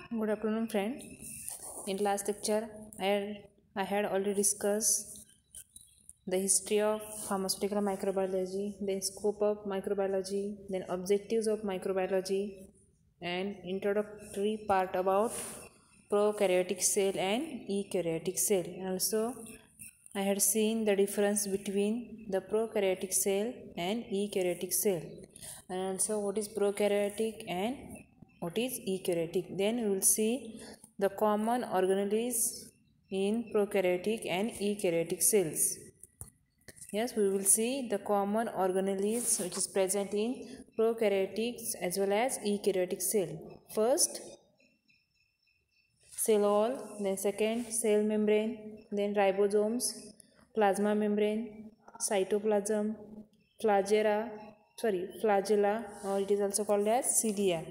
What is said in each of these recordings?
Good afternoon, friend. In last lecture, I had already discussed the history of pharmaceutical microbiology, then scope of microbiology, then objectives of microbiology, and introductory part about prokaryotic cell and eukaryotic cell. And also, I had seen the difference between the prokaryotic cell and eukaryotic cell, and also what is prokaryotic and what is eukaryotic. Then we will see the common organelles in prokaryotic and eukaryotic cells. Yes, we will see the common organelles which is present in prokaryotic as well as eukaryotic cell. First, cell wall, then second, cell membrane, then ribosomes, plasma membrane, cytoplasm, flagella, or it is also called as cilia,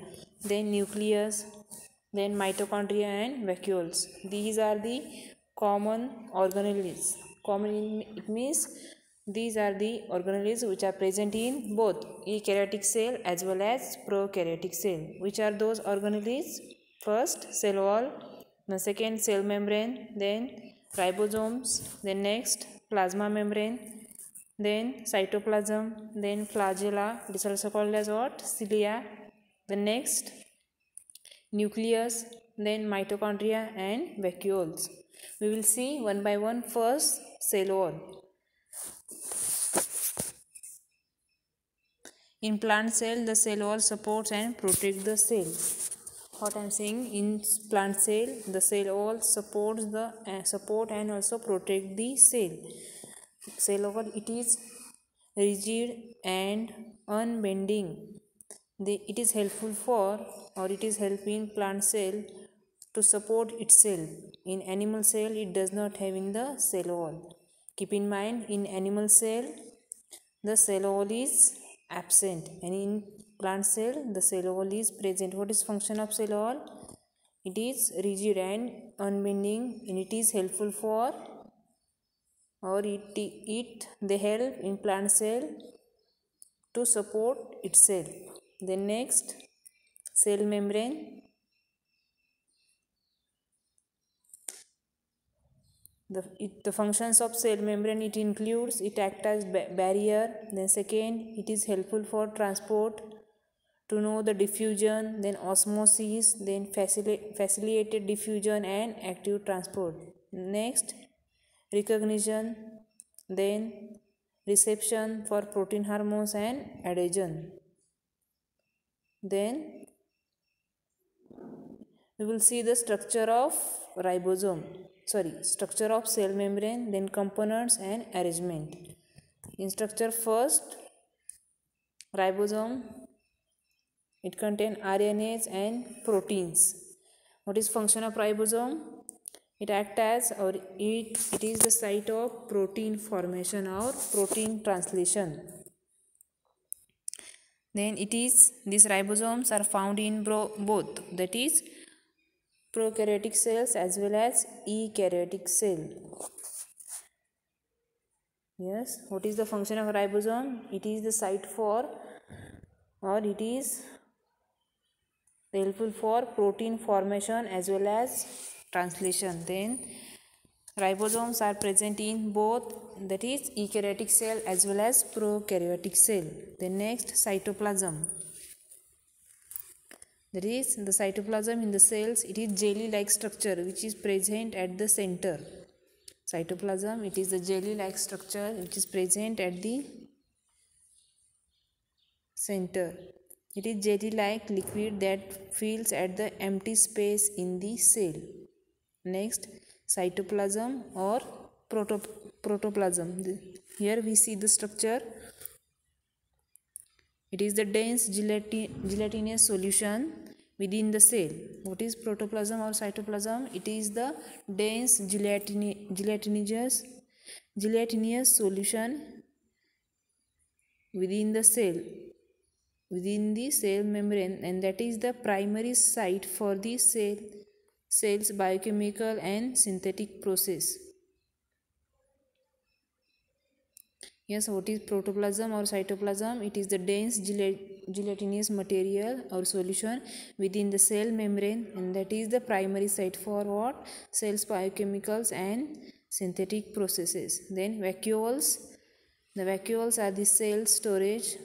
then nucleus, then mitochondria and vacuoles. These are the common organelles. It means these are the organelles which are present in both eukaryotic cell as well as prokaryotic cell. Which are those organelles? First, cell wall, the second, cell membrane, then ribosomes, then next, plasma membrane, then cytoplasm, then flagella, it is also called as what? Cilia, the next, nucleus, then mitochondria and vacuoles. We will see one by one. First, cell wall. In plant cell, the cell wall supports and protects the cell. What I am saying, in plant cell, the cell wall supports support and also protect the cell. Cell wall, it is rigid and unbending. It is helpful for, or it is helping plant cell to support itself. In animal cell, it does not having the cell wall. Keep in mind, in animal cell, the cell wall is absent, and in plant cell the cell wall is present. What is function of cell wall? It is rigid and unbending, and it is helpful for, or they help in plant cell to support itself. Then next, cell membrane. The functions of cell membrane, it includes, it acts as barrier. Then second, it is helpful for transport, to know the diffusion, then osmosis, then facilitated diffusion and active transport. Next, recognition, then reception for protein hormones and adhesion. Then we will see the structure of structure of cell membrane, then components and arrangement. In structure, first, ribosome, it contains RNAs and proteins. What is function of ribosome? It acts as, or it is the site of protein formation or protein translation. Then these ribosomes are found in both, that is prokaryotic cells as well as eukaryotic cell. Yes, what is the function of ribosome? It is the site for, or it is helpful for protein formation as well as translation. Then ribosomes are present in both, that is eukaryotic cell as well as prokaryotic cell. Then next, cytoplasm. That is the cytoplasm in the cells, it is jelly-like structure which is present at the center. Cytoplasm, it is the jelly-like structure which is present at the center. It is jelly-like liquid that fills at the empty space in the cell. Next, cytoplasm or protoplasm. Here we see the structure. It is the dense gelatinous solution within the cell. What is protoplasm or cytoplasm? It is the dense gelatinous solution within the cell membrane, and that is the primary site for the cell's biochemical and synthetic process. Yes, what is protoplasm or cytoplasm? It is the dense gelatinous material or solution within the cell membrane, and that is the primary site for what? Cells, biochemicals and synthetic processes. Then vacuoles. The vacuoles are the cell storage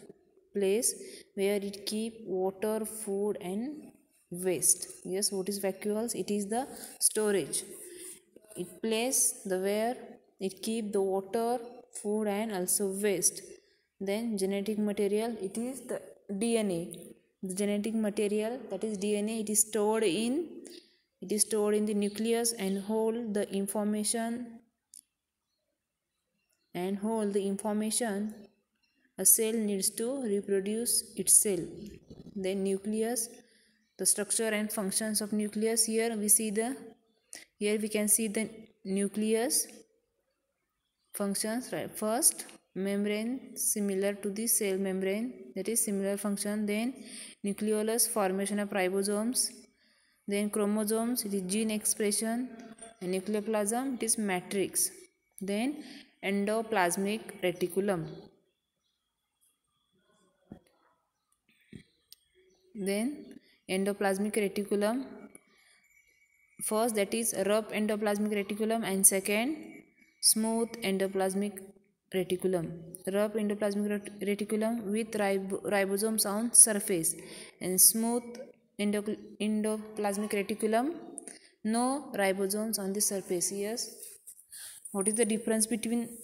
place where it keep water, food and waste. Yes, what is vacuoles? It is the storage. It place the where it keep the water, food and also waste. Then genetic material, it is the DNA. The genetic material, that is DNA, it is stored in the nucleus and hold the information a cell needs to reproduce itself. Then nucleus, the structure and functions of nucleus. Here we can see the nucleus functions, right? First, membrane similar to the cell membrane, that is similar function. Then nucleolus, formation of ribosomes. Then chromosomes, it is gene expression. And nucleoplasm, it is matrix. Then endoplasmic reticulum. Then endoplasmic reticulum, first that is rough endoplasmic reticulum and second smooth endoplasmic reticulum. Rough endoplasmic reticulum with ribosomes on surface, and smooth endoplasmic reticulum, no ribosomes on the surface. Yes, what is the difference between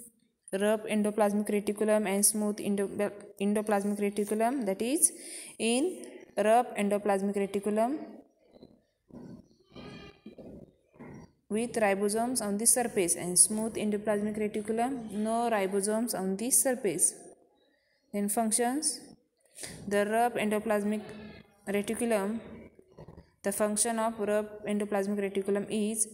rough endoplasmic reticulum and smooth endoplasmic reticulum? That is, in rough endoplasmic reticulum with ribosomes on the surface, and smooth endoplasmic reticulum, no ribosomes on the surface. Then functions. The rough endoplasmic reticulum, the function of rough endoplasmic reticulum is,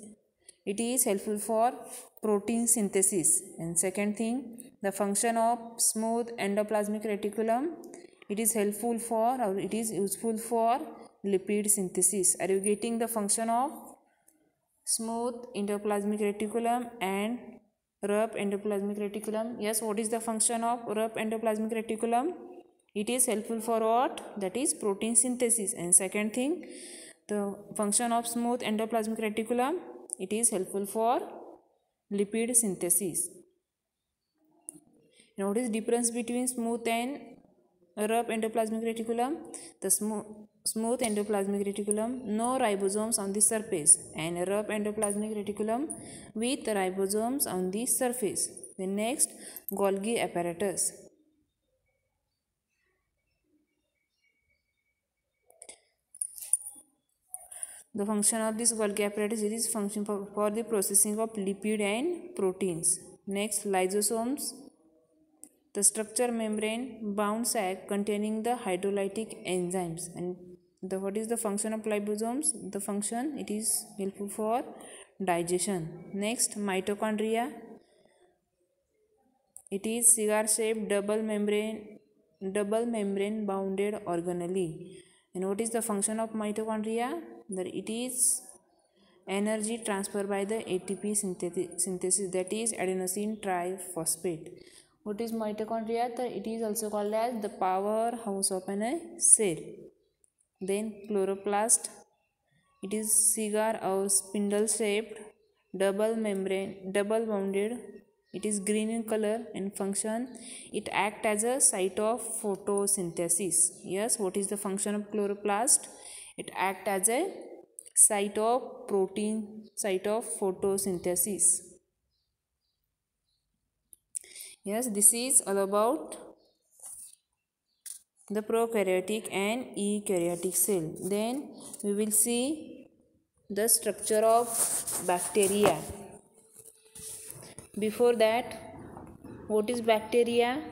it is helpful for protein synthesis. And second thing, the function of smooth endoplasmic reticulum, it is helpful for, or it is useful for lipid synthesis. Are you getting the function of smooth endoplasmic reticulum and rough endoplasmic reticulum? Yes, what is the function of rough endoplasmic reticulum? It is helpful for what? That is protein synthesis. And second thing, the function of smooth endoplasmic reticulum, it is helpful for lipid synthesis. Now, what is the difference between smooth and rough endoplasmic reticulum? The smooth endoplasmic reticulum, no ribosomes on the surface, and rough endoplasmic reticulum with ribosomes on the surface. The next, Golgi apparatus. The function of this Golgi apparatus, it is function for the processing of lipid and proteins. Next, lysosomes. The structure membrane bound sac containing the hydrolytic enzymes. And what is the function of lysosomes? The function, it is helpful for digestion. Next, mitochondria. It is cigar shaped double membrane bounded organelle. And what is the function of mitochondria? That it is energy transfer by the ATP synthesis, that is adenosine triphosphate. What is mitochondria? It is also called as the powerhouse of a cell. Then chloroplast, it is cigar or spindle shaped double bounded, it is green in color and function, it acts as a site of photosynthesis. Yes, what is the function of chloroplast? It acts as a site of photosynthesis. Yes, this is all about the prokaryotic and eukaryotic cell. Then we will see the structure of bacteria. Before that, what is bacteria?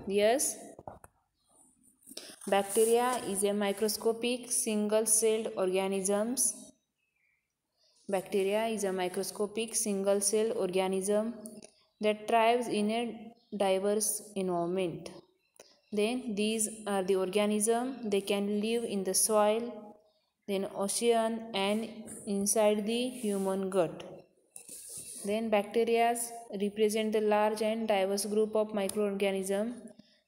Yes, bacteria is a microscopic single-celled organisms. Bacteria is a microscopic single-celled organism that thrives in a diverse environment. Then these are the organisms, they can live in the soil, then ocean and inside the human gut. Then bacteria represent the large and diverse group of microorganisms.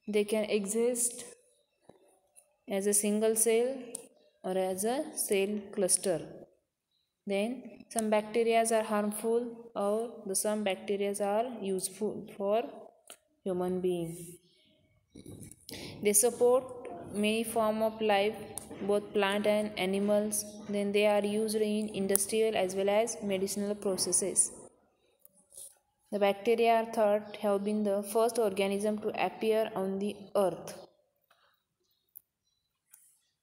They can exist as a single cell or as a cell cluster. Then some bacteria are harmful or some bacteria are useful for human being. They support many forms of life, both plant and animals. Then they are used in industrial as well as medicinal processes. The bacteria are thought have been the first organism to appear on the earth.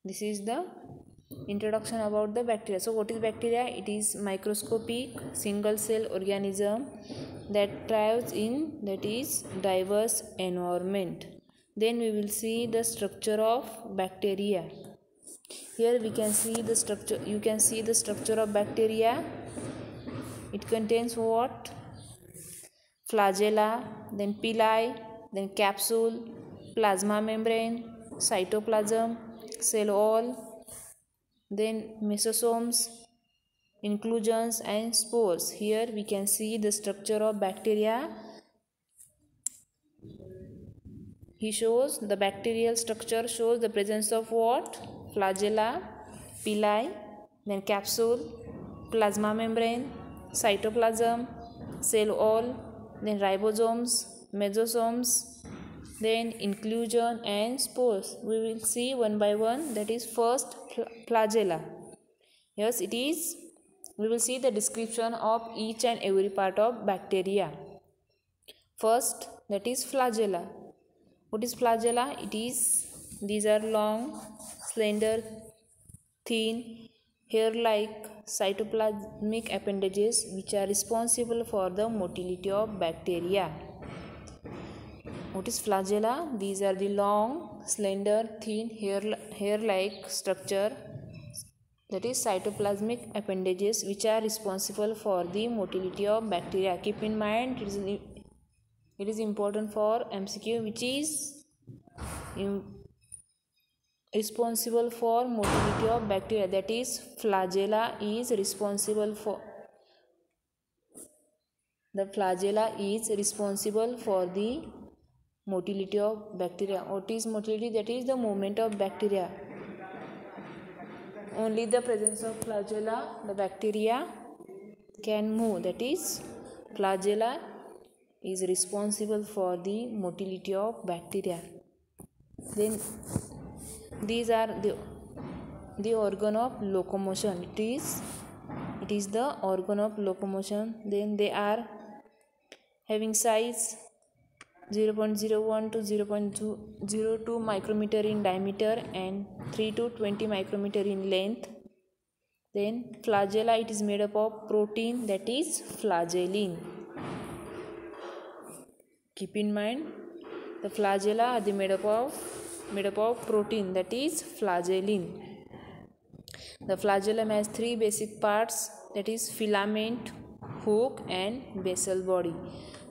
This is the introduction about the bacteria. So what is bacteria? It is microscopic single cell organism that thrives in diverse environment. Then we will see the structure of bacteria. Here we can see the structure. You can see the structure of bacteria. It contains what? Flagella, then pili, then capsule, plasma membrane, cytoplasm, cell wall, then mesosomes, inclusions and spores. Here we can see the structure of bacteria. He shows the bacterial structure shows the presence of what? Flagella, pili, then capsule, plasma membrane, cytoplasm, cell wall, then ribosomes, mesosomes, then inclusion and spores. We will see one by one. That is first flagella. Yes, it is. We will see the description of each and every part of bacteria. First, that is flagella. What is flagella? These are long, slender, thin, hair-like cytoplasmic appendages which are responsible for the motility of bacteria. What is flagella? These are the long, slender, thin, hair-like structure, that is cytoplasmic appendages which are responsible for the motility of bacteria. Keep in mind, it is important for MCQ, which is responsible for motility of bacteria. That is flagella is responsible for the motility of bacteria. What is motility? That is the movement of bacteria. Only the presence of flagella the bacteria can move. That is flagella is responsible for the motility of bacteria. Then these are the organ of locomotion. It is the organ of locomotion. Then they are having size 0.01 to 0.02 micrometer in diameter and 3 to 20 micrometer in length. Then flagella, it is made up of protein, that is flagellin. Keep in mind, the flagella are made up of protein, that is flagellin. The flagellum has three basic parts, that is filament, hook and basal body.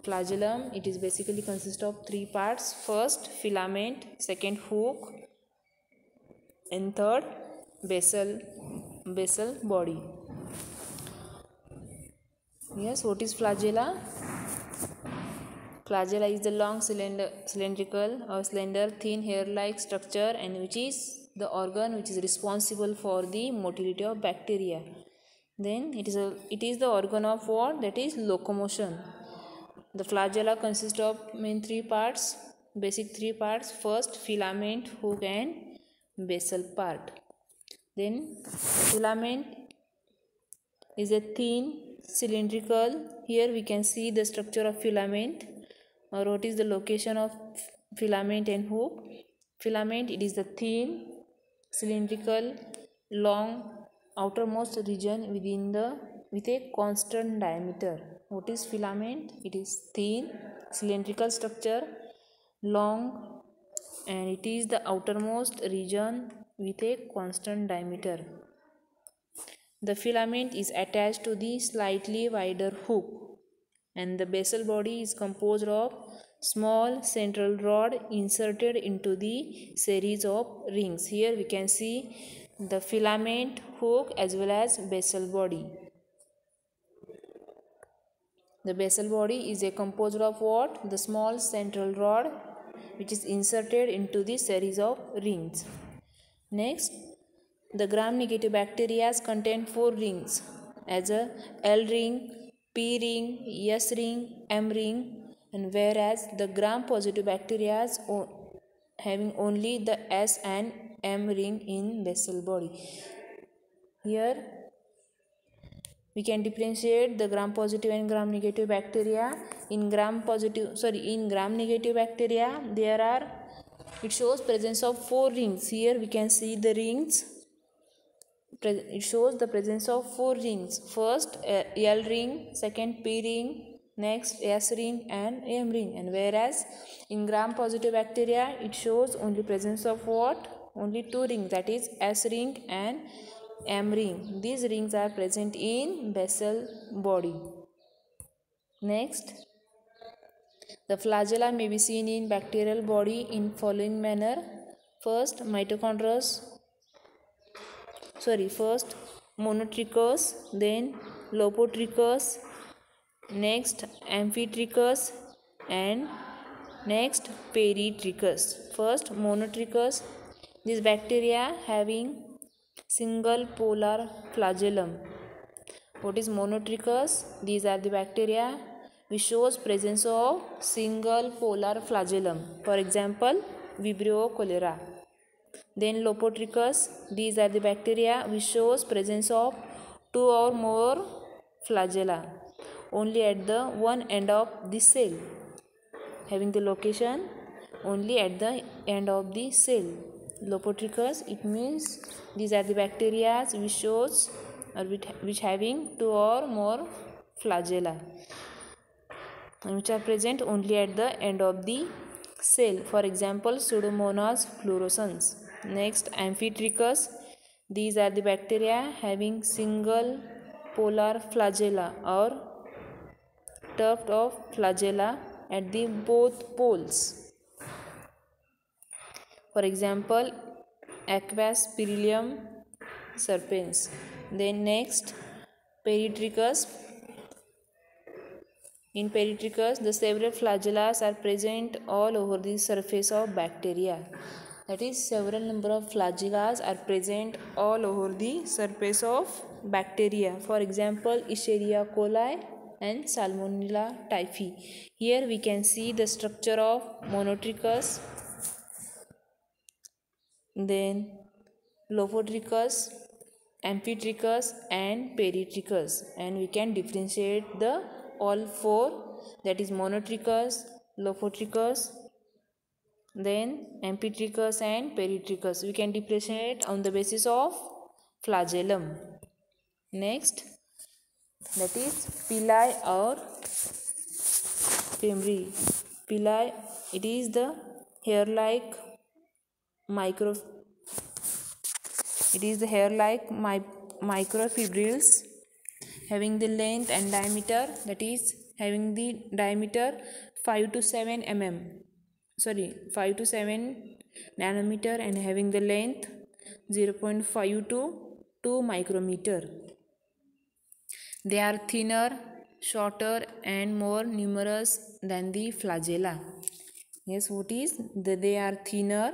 Flagellum, it is basically consists of three parts. First filament, second hook and third basal body. Yes, what is flagella? Flagella is the long cylindrical or slender thin hair-like structure and which is the organ which is responsible for the motility of bacteria. Then it is the organ of what? That is locomotion. The flagella consists of main three parts, basic three parts. First filament, hook and basal part. Then filament is a thin cylindrical. Here we can see the structure of filament, or what is the location of filament and hook. Filament, it is the thin cylindrical long outermost region with a constant diameter. What is filament? It is thin cylindrical structure, long, and it is the outermost region with a constant diameter. The filament is attached to the slightly wider hook, and the basal body is composed of small central rod inserted into the series of rings. Here we can see the filament, hook as well as basal body. The basal body is a composed of what? The small central rod which is inserted into the series of rings. Next, the gram-negative bacteria contain 4 rings as a L ring, P ring, S ring, M ring, and whereas the gram-positive bacteria having only the S and M ring in basal body. Here we can differentiate the gram-positive and gram-negative bacteria. In gram-negative bacteria it shows presence of 4 rings. Here we can see the rings. It shows the presence of 4 rings. First L ring, second P ring, next S ring and M ring. And whereas in gram-positive bacteria it shows only presence of what? Only 2 rings, that is S ring and M ring. These rings are present in basal body. Next, the flagella may be seen in bacterial body in following manner. First monotrichous, then lopotrichous, next amphitrichous, and next peritrichous. First monotrichous, this bacteria having single polar flagellum. What is monotrichous? These are the bacteria which shows presence of single polar flagellum. For example, Vibrio cholera. Then lopotrichous, these are the bacteria which shows presence of 2 or more flagella only at the one end of the cell, having the location only at the end of the cell. Lopotrichous, it means these are the bacteria which shows or which having 2 or more flagella and which are present only at the end of the cell. For example, Pseudomonas fluorescens. Next, amphitrichous, these are the bacteria having single polar flagella or tuft of flagella at the both poles. For example, Aquaspirillum serpens. Then next, peritrichous. In peritrichous, the several flagella are present all over the surface of bacteria. That is, several number of flagella are present all over the surface of bacteria. For example, Escherichia coli and Salmonella typhi. Here we can see the structure of monotrichous, then lopotrichous, amphitrichous and peritrichous, and we can differentiate the all 4, that is monotrichous, lopotrichous, then amphitrichous and peritrichous. We can differentiate on the basis of flagellum. Next, that is pili or fimbriae. Pili, it is the hair-like microfibrils having the length and diameter, that is having the diameter 5 to 7 nanometer and having the length 0.5 to 2 micrometer. They are thinner, shorter and more numerous than the flagella. Yes, what is? They are thinner,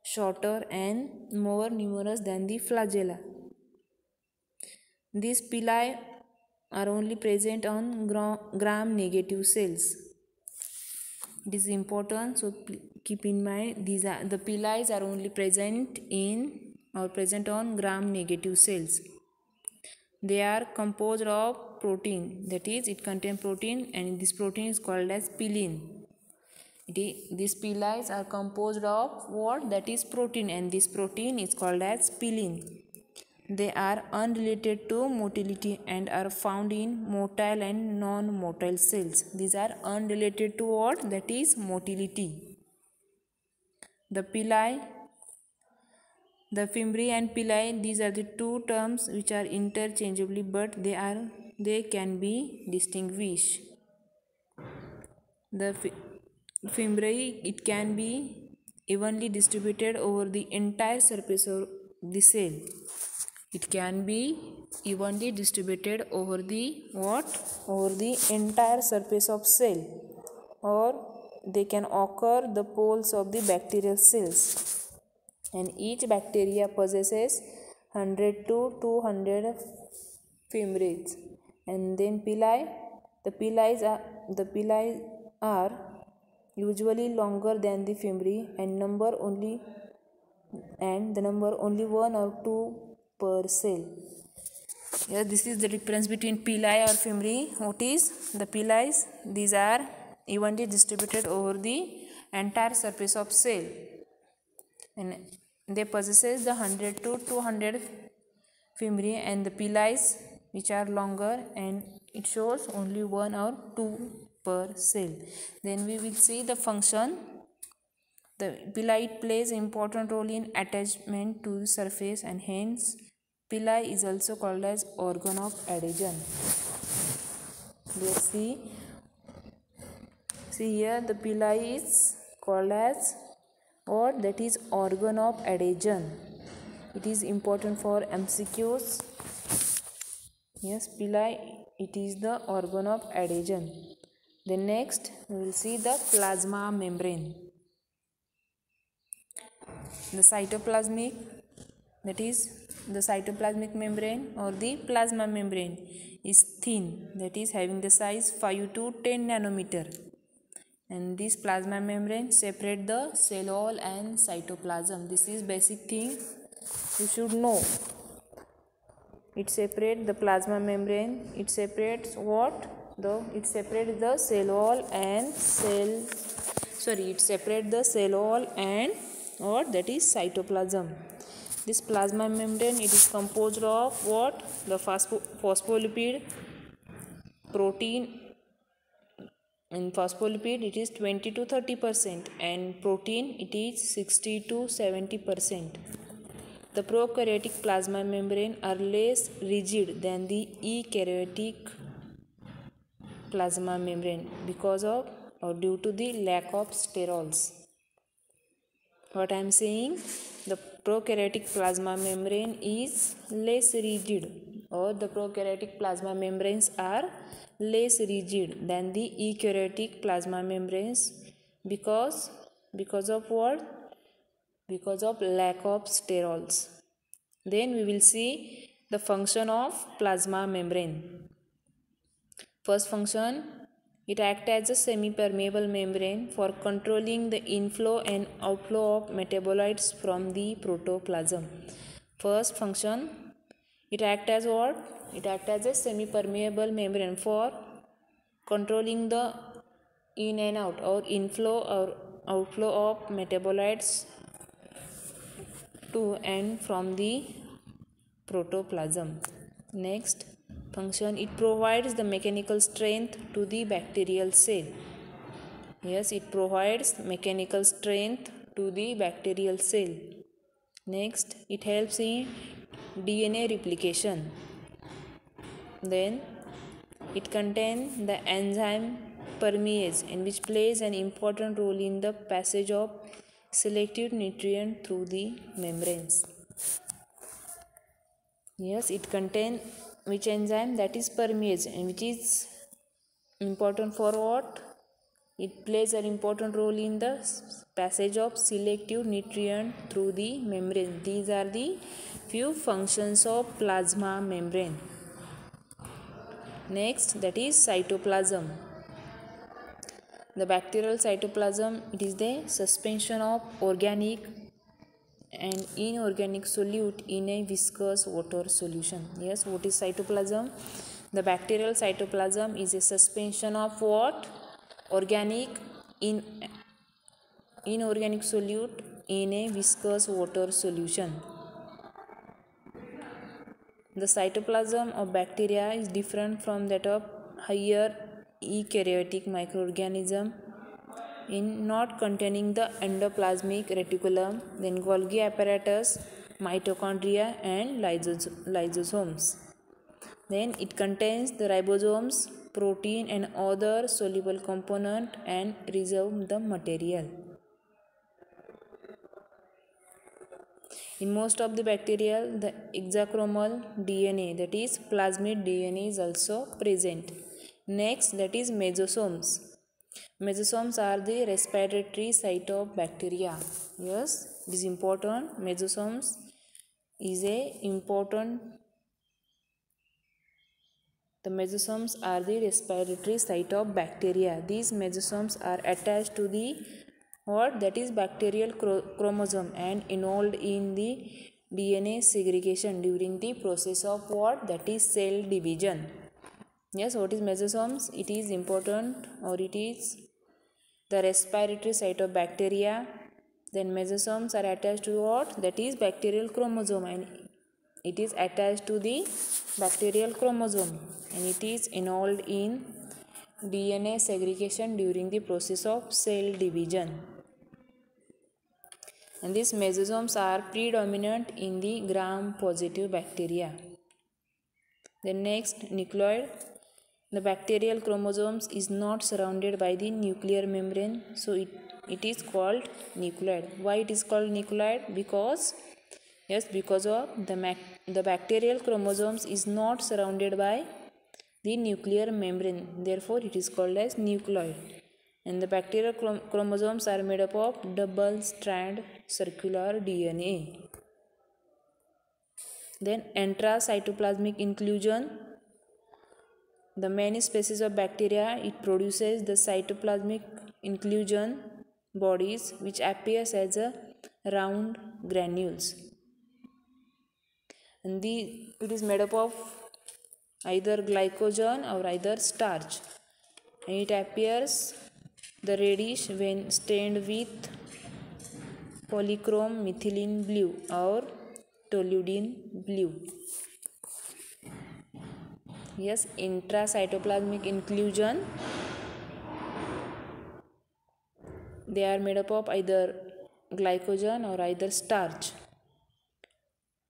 shorter and more numerous than the flagella. These pili are only present on gram-negative cells. It is important, so keep in mind the pili are only present on gram-negative cells. They are composed of protein, that is, it contains protein, and this protein is called as pilin. These pili are composed of what? That is protein, and this protein is called as pilin. They are unrelated to motility and are found in motile and non-motile cells. These are unrelated to what? That is motility. The pili, the fimbriae and pili, these are the two terms which are interchangeably, but they can be distinguished. The fimbriae, it can be evenly distributed over the entire surface of the cell. It can be evenly distributed over the what? Over the entire surface of cell, or they can occur the poles of the bacterial cells. And each bacteria possesses 100 to 200 fimbriae. And then pili, the pili are usually longer than the fimbriae, and the number only 1 or 2 per cell. Yeah, this is the difference between pili or fimbriae. What is the pili? These are evenly distributed over the entire surface of cell, and they possesses the 100 to 200 fimbriae, and the pili which are longer, and it shows only 1 or 2 per cell. Then we will see the function. The pili plays an important role in attachment to the surface, and hence pili is also called as organ of adhesion. Let's see here, the pili is called as what? That is organ of adhesion. It is important for MCQs. Yes, pili, it is the organ of adhesion. Then next we will see the plasma membrane. The cytoplasmic membrane or the plasma membrane is thin, that is having the size 5 to 10 nanometer, and this plasma membrane separate the cell wall and cytoplasm. This is basic thing you should know. It separates the plasma membrane. It separates what? It separates the cell wall and it separates the cell wall and what? That is cytoplasm. This plasma membrane, it is composed of what? The phospholipid protein. In phospholipid it is 20 to 30%, and protein it is 60 to 70%. The prokaryotic plasma membrane are less rigid than the eukaryotic plasma membrane because of or due to the lack of sterols. What I am saying, the prokaryotic plasma membrane is less rigid, or the prokaryotic plasma membranes are less rigid than the eukaryotic plasma membranes because of what? Because of lack of sterols. Then we will see the function of plasma membrane. First function, it acts as a semi-permeable membrane for controlling the inflow and outflow of metabolites from the protoplasm. First function, it acts as what? It acts as a semi-permeable membrane for controlling the in and out or inflow or outflow of metabolites to and from the protoplasm. Next function, it provides the mechanical strength to the bacterial cell. Yes, it provides mechanical strength to the bacterial cell. Next, it helps in DNA replication. Then it contains the enzyme permease, and which plays an important role in the passage of selective nutrient through the membranes. Yes, it contains which enzyme? That is permease, and which is important for what? It plays an important role in the passage of selective nutrient through the membrane. These are the few functions of plasma membrane. Next, that is cytoplasm. The bacterial cytoplasm, it is the suspension of organic and inorganic solute in a viscous water solution. Yes, what is cytoplasm? The bacterial cytoplasm is a suspension of what? Organic inorganic solute in a viscous water solution. The cytoplasm of bacteria is different from that of higher eukaryotic microorganism in not containing the endoplasmic reticulum, then Golgi apparatus, mitochondria and lysosomes. Then it contains the ribosomes, protein and other soluble component and reserve the material. In most of the bacteria, the hexachromal DNA, that is plasmid DNA, is also present. Next, that is mesosomes. Mesosomes are the respiratory site of bacteria. Yes, it is important. Mesosomes is a important. The mesosomes are the respiratory site of bacteria. These mesosomes are attached to the what? That is bacterial chromosome and involved in the DNA segregation during the process of what? That is cell division. Yes, what is mesosomes? It is important, or it is the respiratory site of bacteria. Then mesosomes are attached to what? That is bacterial chromosome, and it is attached to the bacterial chromosome, and it is involved in DNA segregation during the process of cell division. And these mesosomes are predominant in the gram-positive bacteria. Then next, nucleoid. The bacterial chromosomes is not surrounded by the nuclear membrane, so it is called nucleoid. Why it is called nucleoid? Because of the bacterial chromosomes is not surrounded by the nuclear membrane. Therefore, it is called as nucleoid. And the bacterial chromosomes are made up of double-strand circular DNA. Then intracytoplasmic inclusion. The many species of bacteria, it produces the cytoplasmic inclusion bodies which appears as a round granules. And it is made up of either glycogen or either starch. And it appears the reddish when stained with polychrome methylene blue or toluidine blue. Yes, intracytoplasmic inclusion. They are made up of either glycogen or either starch,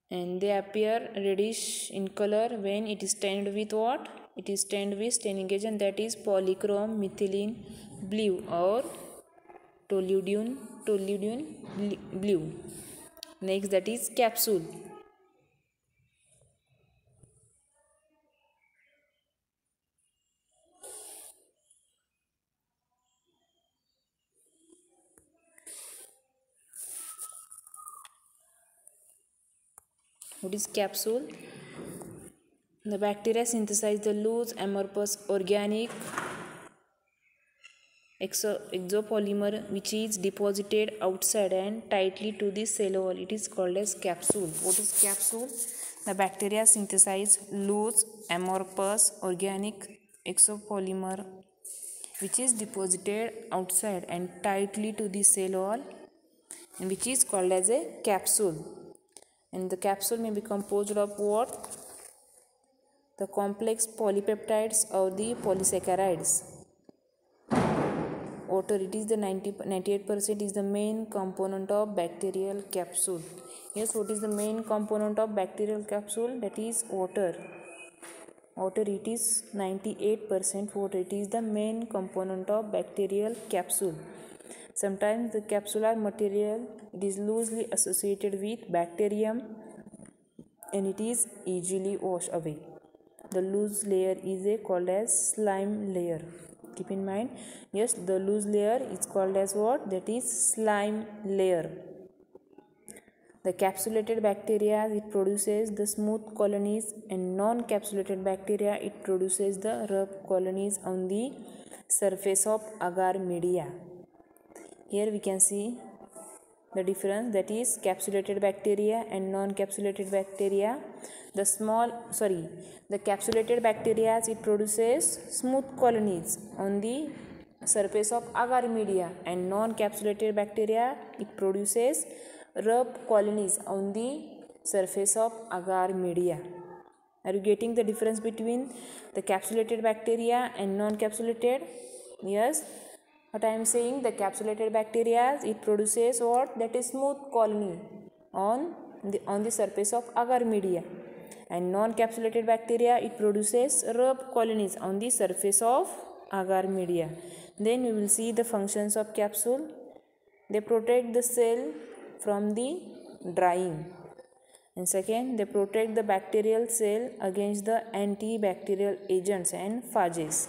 and they appear reddish in color when it is stained with what? It is stained with staining agent, that is polychrome methylene blue or toluidine blue. Next, that is capsule. What is capsule? The bacteria synthesize the loose amorphous organic exopolymer which is deposited outside and tightly to the cell wall. It is called as capsule. What is capsule? The bacteria synthesize loose amorphous organic exopolymer which is deposited outside and tightly to the cell wall, and which is called as a capsule. And the capsule may be composed of what? The complex polypeptides or the polysaccharides. Water, it is the 98% is the main component of bacterial capsule. Yes, what is the main component of bacterial capsule? That is water. Water, it is 98% water. It is the main component of bacterial capsule. Sometimes the capsular material, it is loosely associated with bacterium and it is easily washed away. The loose layer is called as slime layer. Keep in mind, yes, the loose layer is called as what? That is slime layer. The capsulated bacteria, it produces the smooth colonies, and non-capsulated bacteria, it produces the rough colonies on the surface of agar media. Here we can see the difference, that is capsulated bacteria and non-capsulated bacteria. The capsulated bacteria, it produces smooth colonies on the surface of agar media, and non-capsulated bacteria, it produces rough colonies on the surface of agar media. Are you getting the difference between the capsulated bacteria and non-capsulated? Yes. What I am saying, the capsulated bacteria, it produces what? That is smooth colony on the surface of agar media, and non-capsulated bacteria, it produces rough colonies on the surface of agar media. Then we will see the functions of capsule. They protect the cell from the drying. And second, they protect the bacterial cell against the antibacterial agents and phages.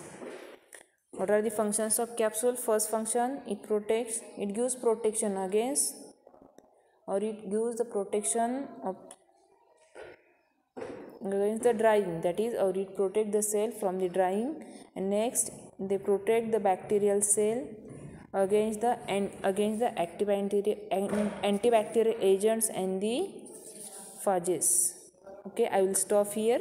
What are the functions of capsule? First function, it gives protection against, or it gives the protection against the drying, that is, or it protect the cell from the drying. And next, they protect the bacterial cell against the antibacterial agents and the phages. Okay, I will stop here.